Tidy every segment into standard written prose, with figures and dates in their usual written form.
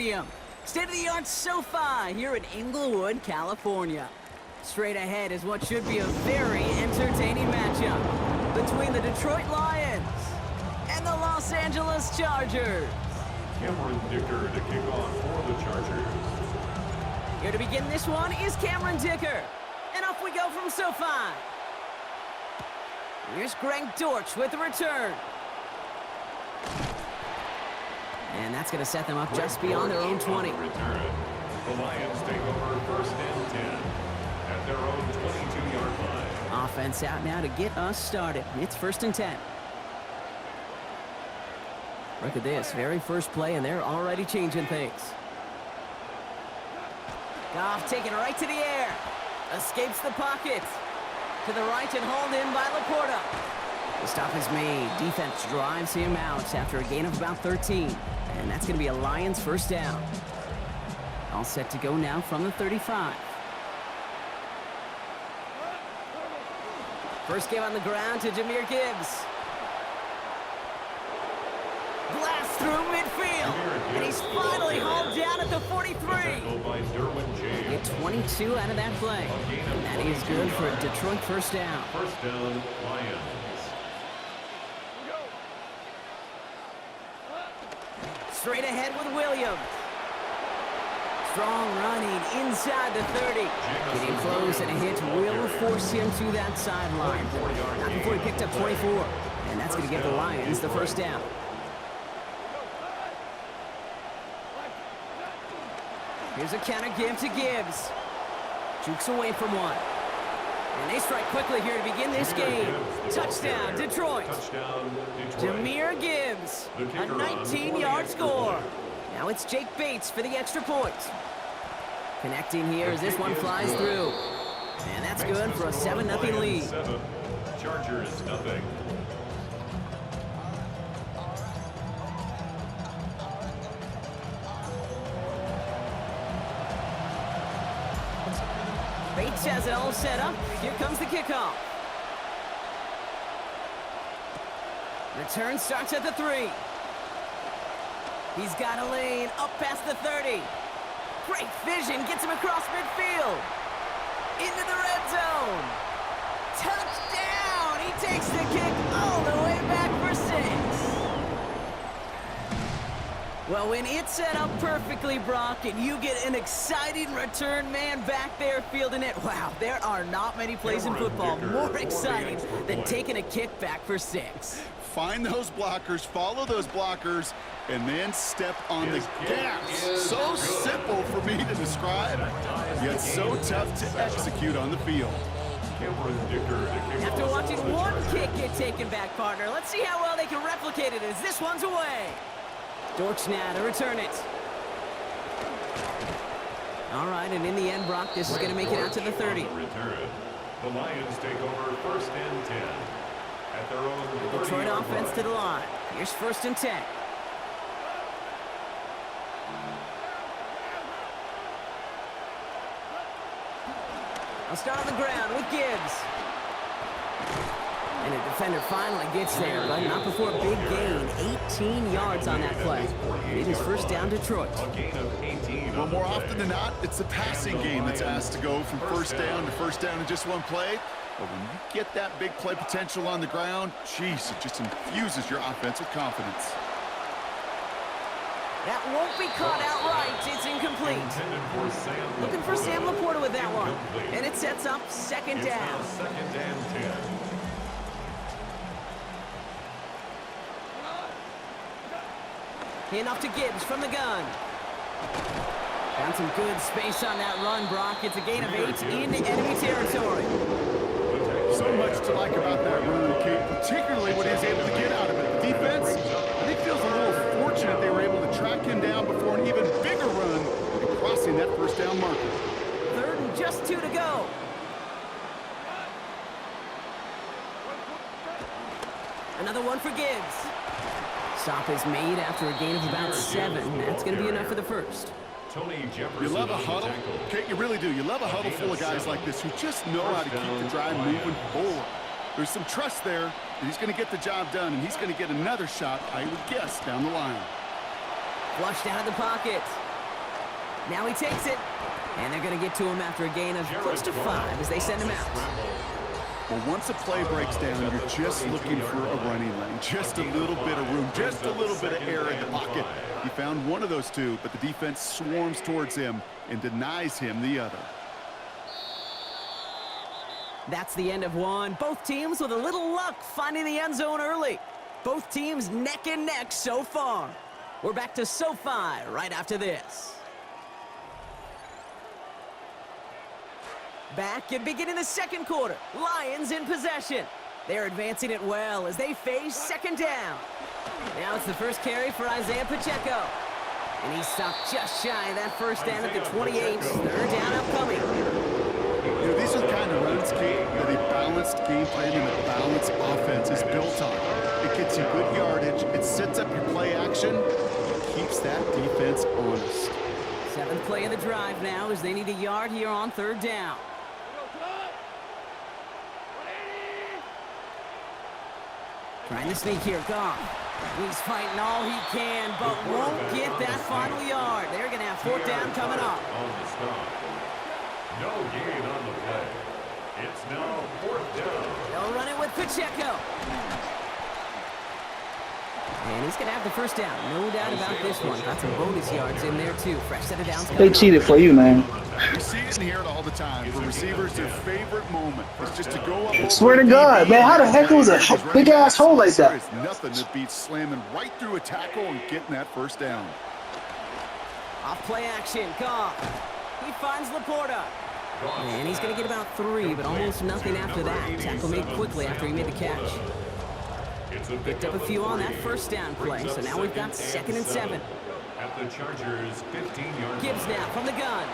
Stadium. State-of-the-art SoFi here in Inglewood, California. Straight ahead is what should be a very entertaining matchup between the Detroit Lions and the Los Angeles Chargers. Cameron Dicker to kick off for the Chargers. Here to begin this one is Cameron Dicker. And off we go from SoFi. Here's Greg Dortch with the return. And that's going to set them up just beyond their own 20. The Lions take over first and 10 at their own 22-yard line. Offense out now to get us started. It's first and 10. Look at this, very first play, and they're already changing things. Goff taking it right to the air. Escapes the pocket. To the right and hauled in by Laporta. The stop is made. Defense drives him out after a gain of about 13. And that's going to be a Lions first down. All set to go now from the 35. First game on the ground to Jahmyr Gibbs. Blast through midfield. And he's finally hauled down at the 43. Get 22 out of that play. And that is good for a Detroit first down. First down, Lions. Straight ahead with Williams. Strong running inside the 30. Getting close, and a hit will force him to that sideline. Not before he picked up 24. And that's going to give the Lions the first down. Here's a counter give to Gibbs. Jukes away from one. And they strike quickly here to begin this game. Touchdown, Detroit. Jahmyr Gibbs, a 19-yard score. Now it's Jake Bates for the extra point. Connecting here as this one flies through. And that's good for a 7-0 lead. Chargers, nothing. Bates has it all set up. Here comes the kickoff. Return starts at the 3. He's got a lane up past the 30. Great vision, gets him across midfield. Into the red zone. Touchdown! He takes the kick all the way back for 6. Well, when it's set up perfectly, Brock, and you get an exciting return man back there fielding it, wow, there are not many plays in football more exciting than taking a kick back for 6. Find those blockers, follow those blockers, and then step on the gas. So simple for me to describe, yet so tough to execute on the field. After watching one kick get taken back, partner, let's see how well they can replicate it as this one's away. Dortch now to return it. All right, and in the end, Brock, this is going to make it out to the 30. The Lions take over first and 10 at their own Detroit offense to the line. Here's first and 10. I'll start on the ground with Gibbs. And a defender finally gets there, but not before a big gain. 18 yards on that play. It is first down Detroit. Well, more often than not, it's the passing game that's asked to go from first down in just one play. But when you get that big play potential on the ground, geez, it just infuses your offense with confidence. That won't be caught outright. It's incomplete. Looking for Sam Laporta with that one. And it sets up second down. Second and 10. Hand off to Gibbs from the gun. Found some good space on that run, Brock. It's a gain of 8 into enemy territory. So much to like about that run, Kate, particularly what he's able to get out of it. The defense, I think, feels a little fortunate they were able to track him down before an even bigger run and crossing that first down marker. Third and just 2 to go. Another one for Gibbs. Stop is made after a gain of about 7. That's going to be enough for the first. You love a huddle, Kate, you really do. You love a huddle full of guys like this who just know how to keep the drive moving forward. There's some trust there that he's going to get the job done, and he's going to get another shot, I would guess, down the line. Flushed out of the pocket. Now he takes it. And they're going to get to him after a gain of close to 5 as they send him out. Well, once a play breaks down, you're just looking for a running lane. Just a little bit of room, just a little bit of air in the pocket. He found one of those two, but the defense swarms towards him and denies him the other. That's the end of one. Both teams with a little luck finding the end zone early. Both teams neck and neck so far. We're back to SoFi right after this. Back and beginning the second quarter. Lions in possession. They're advancing it well as they face second down. Now it's the first carry for Isaiah Pacheco. And he stopped just shy of that first down at the 28. Third down upcoming. You know, these are the kind of runs, Kate, that a balanced game plan and a balanced offense is built on. It gets you good yardage. It sets up your play action. It keeps that defense honest. 7th play of the drive now as they need a yard here on third down. Trying to sneak here, Goff. He's fighting all he can, but won't get that final yard. They're going to have fourth down coming up. On the stop. No gain on the play. It's now fourth down. They'll run it with Pacheco. And he's going to have the first down. No doubt about this one. Got some bonus yards in there, too. Fresh set of downs. They cheated for you, man. We see it and hear it all the time. For receivers, their favorite moment is just to go up. Swear to God, man, how the heck was a big-ass hole like that? There's nothing that beats slamming right through a tackle and getting that first down. Off play action. Goff. He finds Laporta. And he's going to get about 3, but almost nothing after that. Tackle made quickly after he made the catch. Picked up a few on that first down play, so now we've got 2nd and 7. At the Chargers' 15-yard Gibbs now from the gun.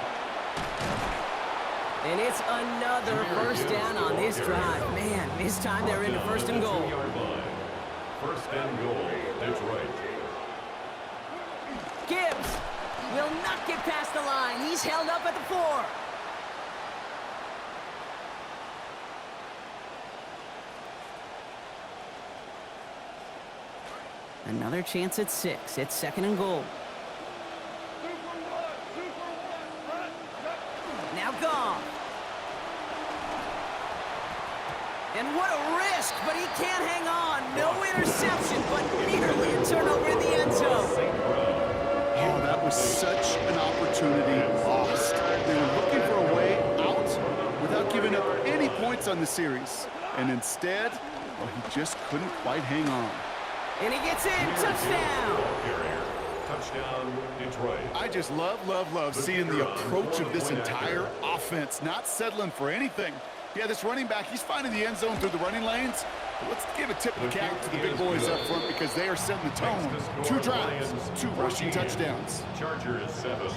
And it's another first down on this drive. Man, this time they're into first and goal. First and goal, Detroit. Gibbs will not get past the line. He's held up at the 4. Another chance at 6. It's 2nd and goal. Now Goff. And what a risk, but he can't hang on. No interception, but nearly a turnover in the end zone. Oh, that was such an opportunity lost. They were looking for a way out without giving up any points on the series. And instead, well, he just couldn't quite hang on. And he gets in. Touchdown. Touchdown, Detroit. I just love seeing the approach of this entire offense, not settling for anything. Yeah, this running back, he's finding the end zone through the running lanes. But let's give a tip of the cap to the big boys up front because they are setting the tone. 2 drives, 2 rushing touchdowns. Chargers 7.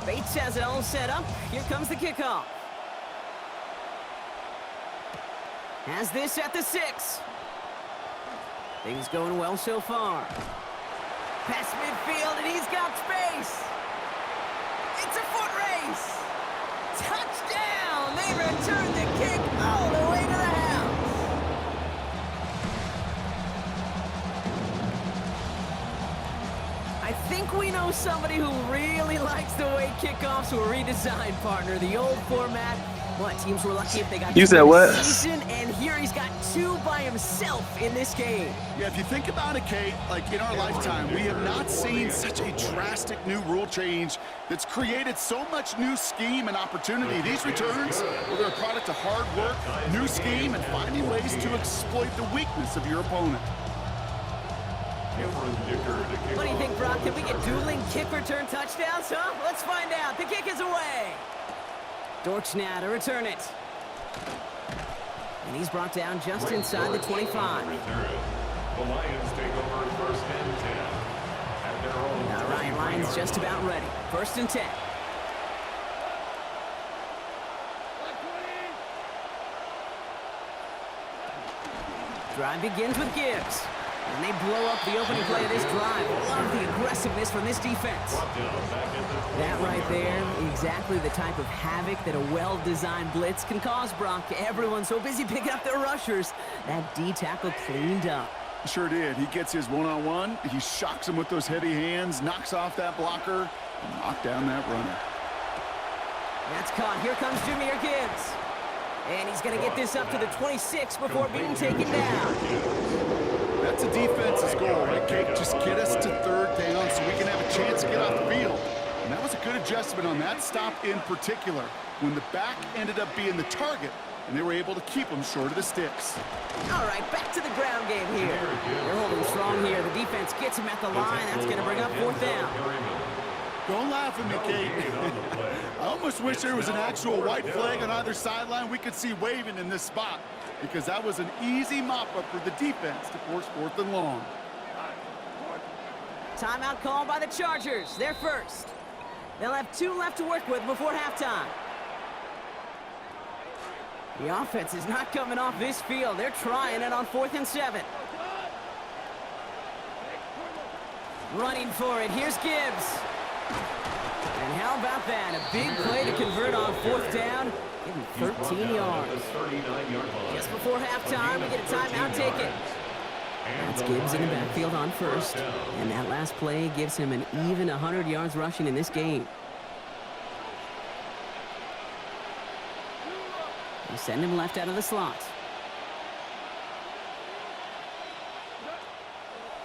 Bates has it all set up. Here comes the kickoff. Has this at the 6. Things going well so far. Past midfield, and he's got space. It's a foot race. Touchdown! They return the kick all the way to the house. I think we know somebody who really likes the way kickoffs were redesigned, partner. The old format. What, teams were lucky if they got 2 this season, and here he's got 2 by himself in this game. Yeah, if you think about it, Kate, like in our lifetime, we have not seen such a drastic new rule change that's created so much new scheme and opportunity. These returns, well, they're a product of hard work, new scheme, and finding ways to exploit the weakness of your opponent. What do you think, Brock? Can we get dueling kick return touchdowns, huh? Let's find out. The kick is away. Dortch now to return it. And he's brought down just inside the 25. The Lions take over first and 10. At their own. All right, Lions just about ready. First and 10. Drive begins with Gibbs. And they blow up the opening play of this drive. Love the aggressiveness from this defense. That right there, exactly the type of havoc that a well-designed blitz can cause, Brock. Everyone's so busy picking up their rushers. That D tackle cleaned up. Sure did. He gets his one-on-one. He shocks him with those heavy hands, knocks off that blocker, and knocked down that runner. That's caught. Here comes Jahmyr Gibbs. And he's going to get this up to the 26 before being taken down. That's a defense's goal, right, Kate? Just get us to third down so we can have a chance to get off the field. And that was a good adjustment on that stop in particular, when the back ended up being the target, and they were able to keep him short of the sticks. All right, back to the ground game here. They're holding strong here. The defense gets him at the line. That's going to bring up fourth down. Don't laugh at me, Kate. I almost wish there was an actual white flag on either sideline we could see waving in this spot, because that was an easy mop-up for the defense to force fourth and long. Timeout called by the Chargers. They're first. They'll have 2 left to work with before halftime. The offense is not coming off this field. They're trying it on 4th and 7. Running for it. Here's Gibbs. And how about that? A big play to convert on 4th down. Give him 13 yards. Just before halftime, we get a timeout taken. That's Gibbs in the backfield on first. And that last play gives him an even 100 yards rushing in this game. They send him left out of the slot.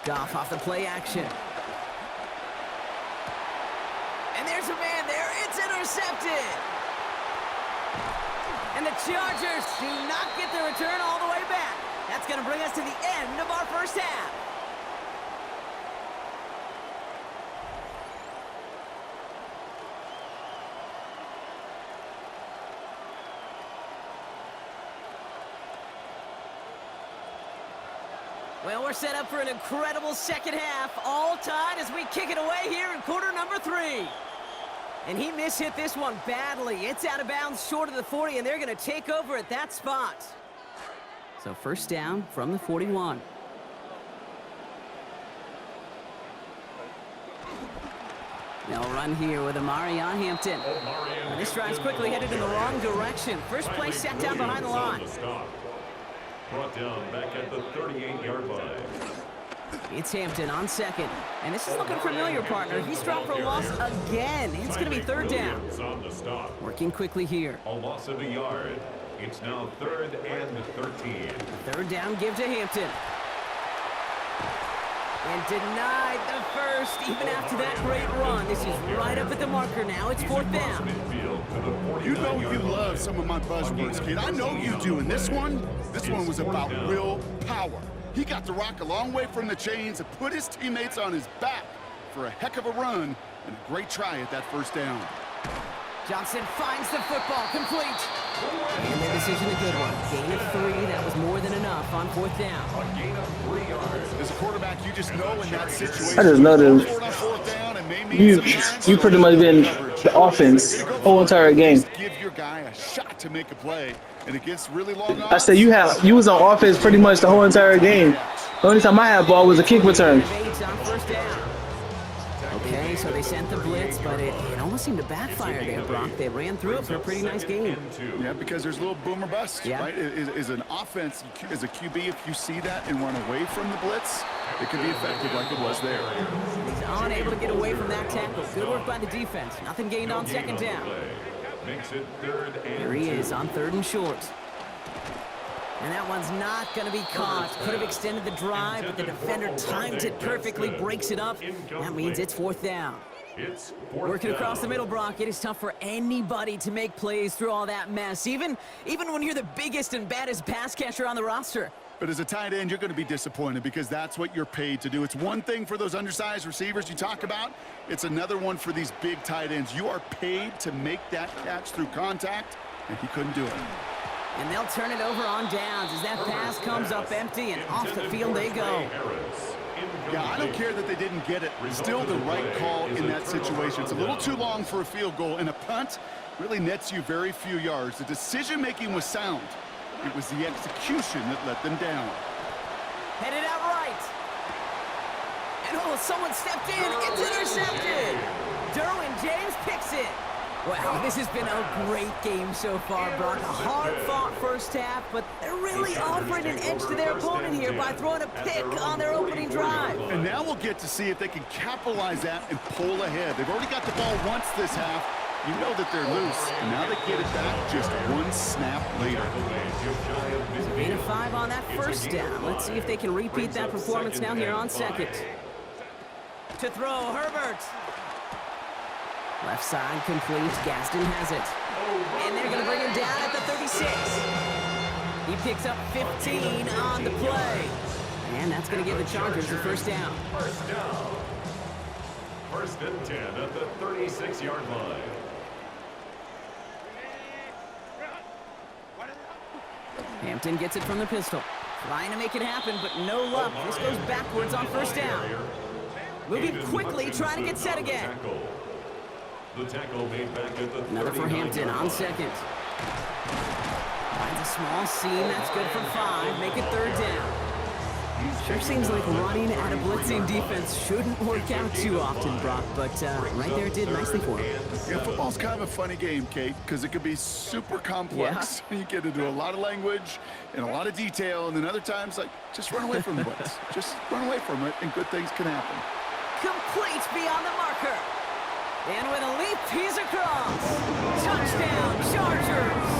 Goff off the play action. And there's a man there. It's intercepted. And the Chargers do not get the return all the way back. That's going to bring us to the end of our first half. Well, we're set up for an incredible second half, all tied as we kick it away here in quarter number 3. And he mishit this one badly. It's out of bounds short of the 40, and they're going to take over at that spot. So first down from the 41. They'll run here with Amari on Hampton. And this drive's quickly headed in the wrong direction. First play set down behind the line. Brought down back at the 38-yard line. It's Hampton on second. And this is looking familiar, partner. He's dropped for a loss again. It's going to be third down. Working quickly here. A loss of a yard. It's now 3rd and 13. Third down give to Hampton. And denied the first, even after that great run. This is right up at the marker now. It's 4th down. You know you love some of my buzzwords, kid. I know you do. And this one was about will power. He got the rock a long way from the chains and put his teammates on his back for a heck of a run and a great try at that first down. Johnson finds the football, complete. And the decision a good one. Gain of 3, that was more than enough on 4th down. A gain of 3 yards. As a quarterback, you just know in that situation. I just know that you pretty much been the offense the whole entire game. Give your guy a shot to make a play, and it gets really long. I said you was on offense pretty much the whole entire game. The only time I had ball was a kick return. Okay, so they sent the blitz, but it almost seemed to backfire there, Brock. They ran through it for a pretty nice game. Yeah, because there's a little boom or bust, right? Is an offense, as a QB, if you see that and run away from the blitz, it can be effective like it was there. He's unable to get away from that tackle. Good work by the defense. Nothing gained on second down. Makes it 3rd and Here he is on 3rd and short. And that one's not going to be caught. Could have extended the drive, but the defender timed it perfectly, breaks it up. That means it's 4th down. It's Working across the middle, Brock, it is tough for anybody to make plays through all that mess, even when you're the biggest and baddest pass catcher on the roster. But as a tight end, you're going to be disappointed because that's what you're paid to do. It's one thing for those undersized receivers you talk about. It's another one for these big tight ends. You are paid to make that catch through contact, and he couldn't do it. And they'll turn it over on downs as that pass comes up empty, and off the field they go. Yeah, I don't care that they didn't get it. Still the right call in that situation. It's a little too long for a field goal, and a punt really nets you very few yards. The decision-making was sound. It was the execution that let them down. Headed out right. And someone stepped in. It's intercepted. Derwin James picks it. Wow, this has been a great game so far, Brock. A hard-fought first half, but they're really offering an edge to their opponent here by throwing a pick on their opening drive. And now we'll get to see if they can capitalize that and pull ahead. They've already got the ball once this half. You know that they're loose. And now they get it back just one snap later. Gain of 5 on that first down. Let's see if they can repeat that performance now here on second. To throw, Herbert. Left side complete. Gaston has it. And they're going to bring him down at the 36. He picks up 15 on the play. And that's going to give the Chargers the first down. First down. First and 10 at the 36-yard line. Hampton gets it from the pistol. Trying to make it happen, but no luck. This goes backwards on first down. Moving quickly, trying to get set again. The tackle made back at the Another for Hampton on second. Finds a small seam. That's good for 5. Make it third down. Sure seems like running at a blitzing defense shouldn't work out too often, Brock, but right there it did nicely for him. Yeah, football's kind of a funny game, Kate, because it can be super complex. Yeah. You get into a lot of language and a lot of detail, and then other times, like, just run away from the blitz. Just run away from it, and good things can happen. Complete beyond the marker. And with a leap, he's across. Touchdown, Chargers.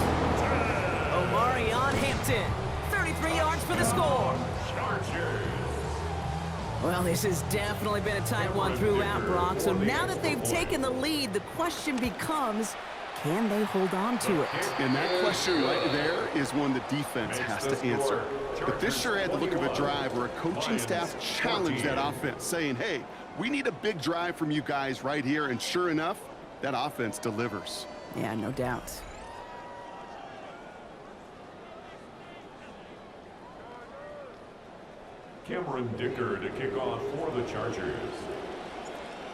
Omari on Hampton. 33 yards for the score. Well, this has definitely been a tight one throughout, Brock. So now that they've taken the lead, the question becomes, can they hold on to it? And that question right there is one the defense has to answer. But this sure had the look of a drive where a coaching staff challenged that offense, saying, hey, we need a big drive from you guys right here. And sure enough, that offense delivers. Yeah, no doubt. Cameron Dicker to kick off for the Chargers.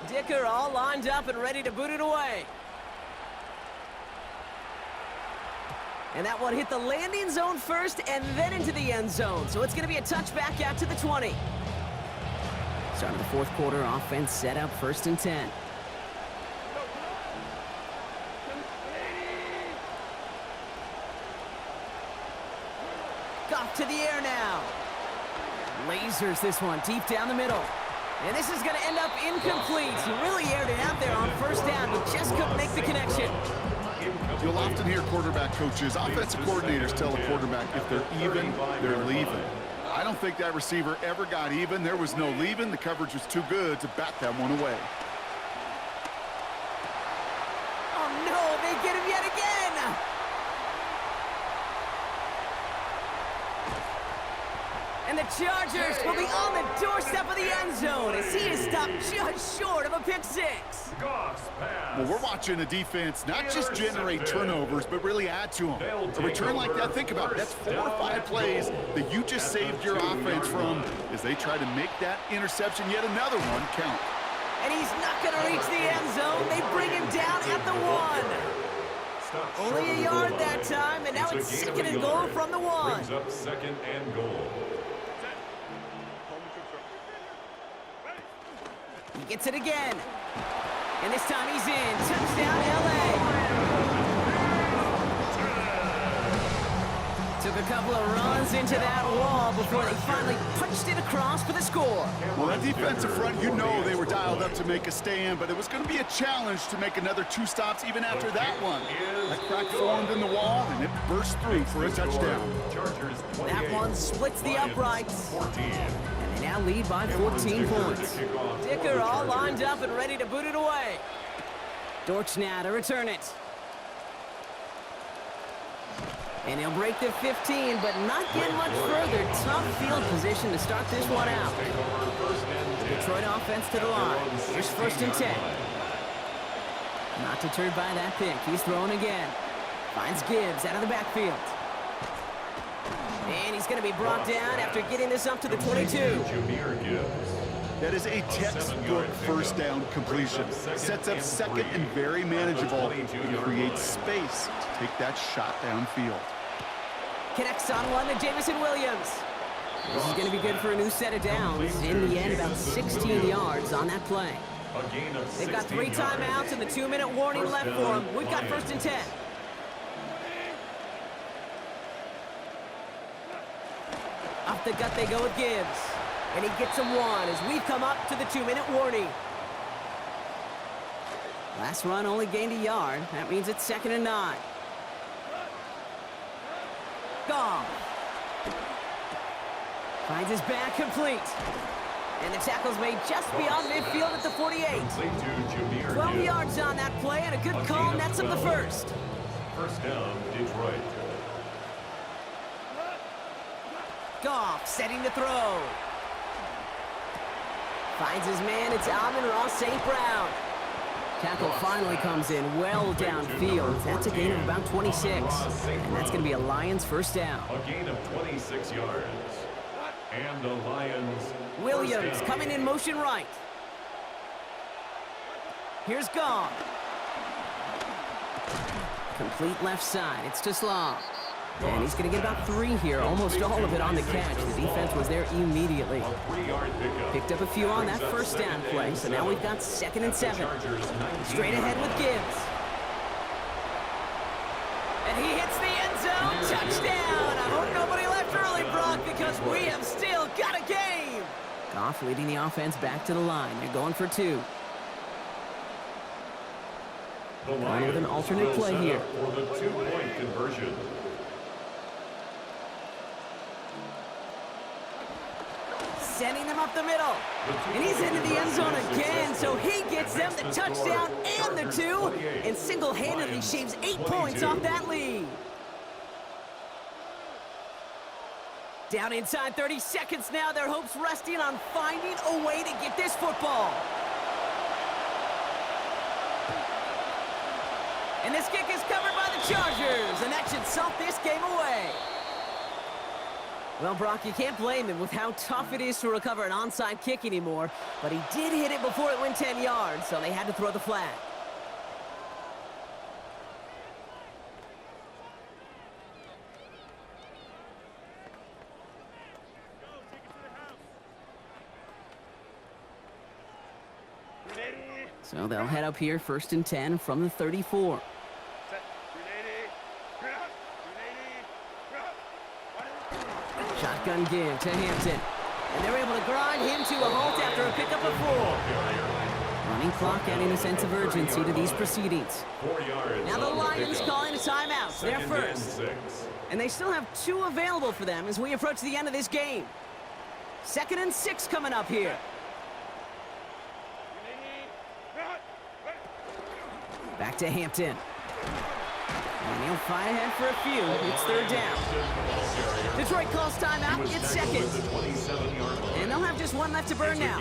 Dicker all lined up and ready to boot it away. And that one hit the landing zone first and then into the end zone. So it's going to be a touchback out to the 20. Start of the fourth quarter, offense set up first and 10. Goff to the air now. Lasers this one deep down the middle. And this is going to end up incomplete. He really aired it out there on first down, but just couldn't make the connection. You'll often hear quarterback coaches, offensive coordinators tell a quarterback if they're even, they're leaving. I don't think that receiver ever got even. There was no leaving. The coverage was too good to bat that one away. Oh, no, they get him yet again. And the Chargers will be on the doorstep of the end zone as he is stopped just short of a pick six. Well, we're watching a defense not just generate turnovers, but really add to them. A return like that, think about it. That's 4 or 5 plays that you just saved your offense from as they try to make that interception, yet another one, count. And he's not going to reach the end zone. They bring him down at the 1. Only a yard that time, and now it's second and goal from the 1. Brings up second and goal. He gets it again. And this time he's in. Touchdown, L.A. Took a couple of runs into that wall before they finally punched it across for the score. Well, that defensive front, you know they were dialed up to make a stand, but it was going to be a challenge to make another 2 stops even after that one. That crack formed in the wall, and it burst through for a touchdown. That one splits the uprights. And they now lead by 14 points. Dicker all lined up and ready to boot it away. Dortch now to return it. And he'll break the 15, but not get much further. Tough field position to start this one out. The Detroit offense to the line. Here's first and 10. Not deterred by that pick. He's throwing again. Finds Gibbs out of the backfield. And he's going to be brought down after getting this up to the 22. That is a textbook first down completion. Sets up second and very manageable and creates space to take that shot downfield. Connects on one to Jamison Williams. This is going to be good for a new set of downs. In the end, about 16 yards on that play. A gain of They've got 3 16 yards. timeouts and the 2-minute warning First left down, for them. We've got Lions. 1st and 10. Off the gut they go with Gibbs. And he gets him 1 as we've come up to the 2-minute warning. Last run only gained a yard. That means it's 2nd and 9. Goff finds his back complete. And the tackle's made just beyond midfield at the 48. Complete to Jameer 12 Gibbs. yards on that play and a good A call gain of nets him the 12. first. First down, Detroit. Goff setting to throw. Finds his man. It's Amon-Ra St. Brown. Tackle finally comes in well downfield. That's a gain of about 26. And that's going to be a Lions first down. A gain of 26 yards. And the Lions. Williams first down. coming in motion right. Here's Goff. Complete left side. It's to Slav. And he's going to get about 3 here, almost all of it on the catch. The defense was there immediately. A 3-yard pickup. Picked up a few on that first down play, so now we've got 2nd and 7. Straight ahead with Gibbs. And he hits the end zone. Touchdown! I hope nobody left early, Brock, because we have still got a game. Goff leading the offense back to the line. They're going for 2. Going with an alternate play here. For the 2-point conversion. Sending them up the middle. And he's into the end zone again, so he gets them the touchdown and the 2, and single-handedly shaves 8 points off that lead. Down inside 30 seconds now, their hopes resting on finding a way to get this football. And this kick is covered by the Chargers, and that should salt this game away. Well, Brock, you can't blame him with how tough it is to recover an onside kick anymore, but he did hit it before it went 10 yards, so they had to throw the flag. So they'll head up here 1st and 10 from the 34. Shotgun give to Hampton. And they're able to grind him to a halt after a pickup of 4. Running clock adding a sense of urgency to these proceedings. 4 yards. Now the on Lions pickup. calling a timeout. They're 2nd and first. 6. And they still have 2 available for them as we approach the end of this game. 2nd and 6 coming up here. Back to Hampton. And he'll fight ahead for a few. It's 3rd down. Detroit calls timeout. It's 2nd. And they'll have just 1 left to burn now.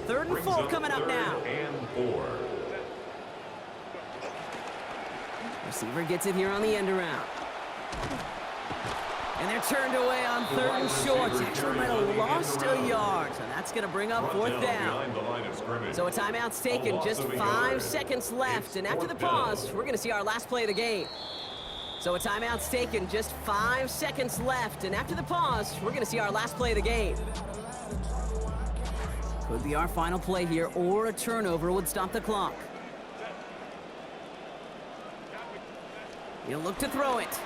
3rd and 4 coming up now. And 4. Receiver gets it here on the end around. And they're turned away on 3rd and short. Actually might have lost a yard. So that's going to bring up 4th down. So a timeout's taken. Just 5 seconds left. And after the pause, we're going to see our last play of the game. So a timeout's taken. Just 5 seconds left. And after the pause, we're going to see our last play of the game. Could be our final play here, or a turnover would stop the clock. He'll look to throw it.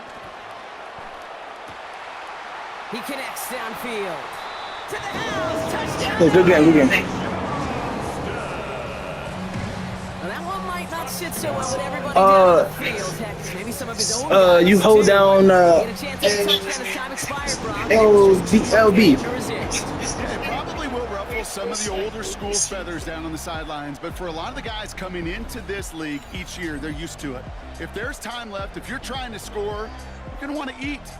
He connects downfield. To the house, touchdown! Hey, good game. Well, that one might not sit so well with everybody down on the field. Heck, maybe some of his own guys You hold too. down He had a chance at a touchdown as time expired, Brock. LB. To resist. It probably will ruffle some of the older school feathers down on the sidelines, but for a lot of the guys coming into this league each year, they're used to it. If there's time left, if you're trying to score, you're going to want to eat.